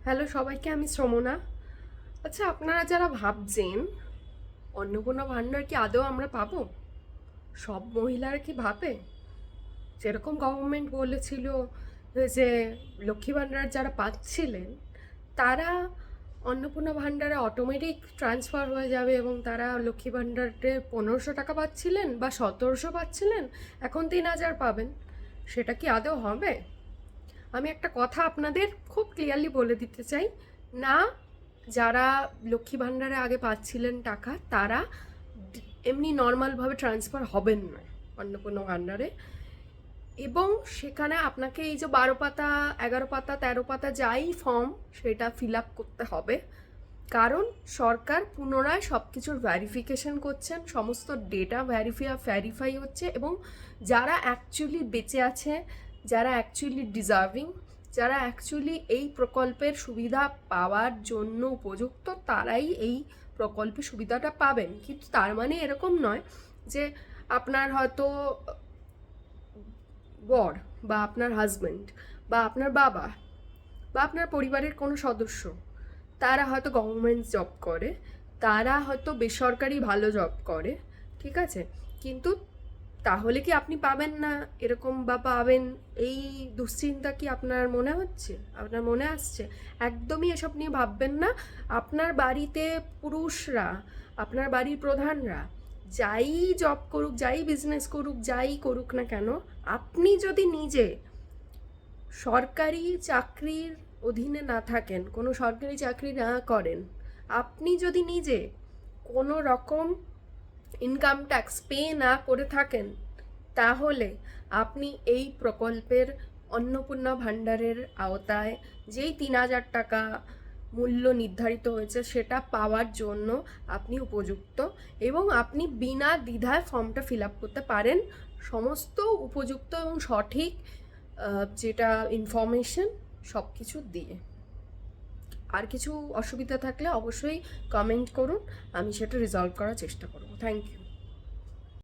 Hello সবাইকে, আমি শ্রমনা। আচ্ছা, আপনারা যারা ভাবছেন অন্নপূর্ণা ভাণ্ডার কি আদৌ আমরা পাবো, সব মহিলারা কি ভাবে? যেরকম গভর্নমেন্ট বলেছিল যে লক্ষ্মী ভাণ্ডার যারা পাচ্ছিলেন তারা অন্নপূর্ণা ভাণ্ডারে অটোমেটিক ট্রান্সফার হয়ে যাবে এবং তারা লক্ষ্মী ভাণ্ডারে 1500 টাকা পাচ্ছিলেন বা 1700 পাচ্ছিলেন, এখন 3000 পাবেন। সেটা কি আদৌ হবে? আমি একটা কথা আপনাদের খুব ক্লিয়ারলি বলে দিতে চাই, না, যারা লক্ষ্মী ভাণ্ডারে আগে পাচ্ছিলেন টাকা তারা এমনি নর্মালভাবে ট্রান্সফার হবেন না অন্নপূর্ণা ভাণ্ডারে। এবং সেখানে আপনাকে এই যে 12 পাতা 11 পাতা 13 পাতা যাই ফর্ম সেটা ফিল আপ করতে হবে, কারণ সরকার পুনরায় সব কিছুর ভ্যারিফিকেশন করছেন, সমস্ত ডেটা ভ্যারিফাই হচ্ছে এবং যারা অ্যাকচুয়ালি বেঁচে আছে, যারা অ্যাকচুয়ালি ডিজার্ভিং, যারা অ্যাকচুয়ালি এই প্রকল্পের সুবিধা পাওয়ার জন্য উপযুক্ত, তারাই এই প্রকল্পের সুবিধাটা পাবেন। কিন্তু তার মানে এরকম নয় যে আপনার হয়তো বর বা আপনার হাজব্যান্ড বা আপনার বাবা বা আপনার পরিবারের কোনো সদস্য তারা হয়তো গভর্নমেন্ট জব করে, তারা হয়তো বেসরকারি ভালো জব করে, ঠিক আছে, কিন্তু তাহলে কি আপনি পাবেন না এরকম বা পাবেন এই দুশ্চিন্তা কি আপনার মনে হচ্ছে, আপনার মনে আসছে? একদমই এসব নিয়ে ভাববেন না। আপনার বাড়িতে পুরুষরা, আপনার বাড়ির প্রধানরা যাই জব করুক, যাই বিজনেস করুক, যাই করুক না কেন, আপনি যদি নিজে সরকারি চাকরির অধীনে না থাকেন, কোনো সরকারি চাকরি না করেন, আপনি যদি নিজে কোনো রকম ইনকাম ট্যাক্স পে না করে থাকেন, তাহলে আপনি এই প্রকল্পের অন্নপূর্ণা ভাণ্ডারের আওতায় যেই 3000 টাকা মূল্য নির্ধারিত হয়েছে সেটা পাওয়ার জন্য আপনি উপযুক্ত এবং আপনি বিনা দ্বিধায় ফর্মটা ফিল আপ করতে পারেন সমস্ত উপযুক্ত এবং সঠিক যেটা ইনফরমেশন সব কিছু দিয়ে। আর কিছু অসুবিধা থাকলে অবশ্যই কমেন্ট করুন, আমি সেটা রিজলভ করার চেষ্টা করব। Thank you.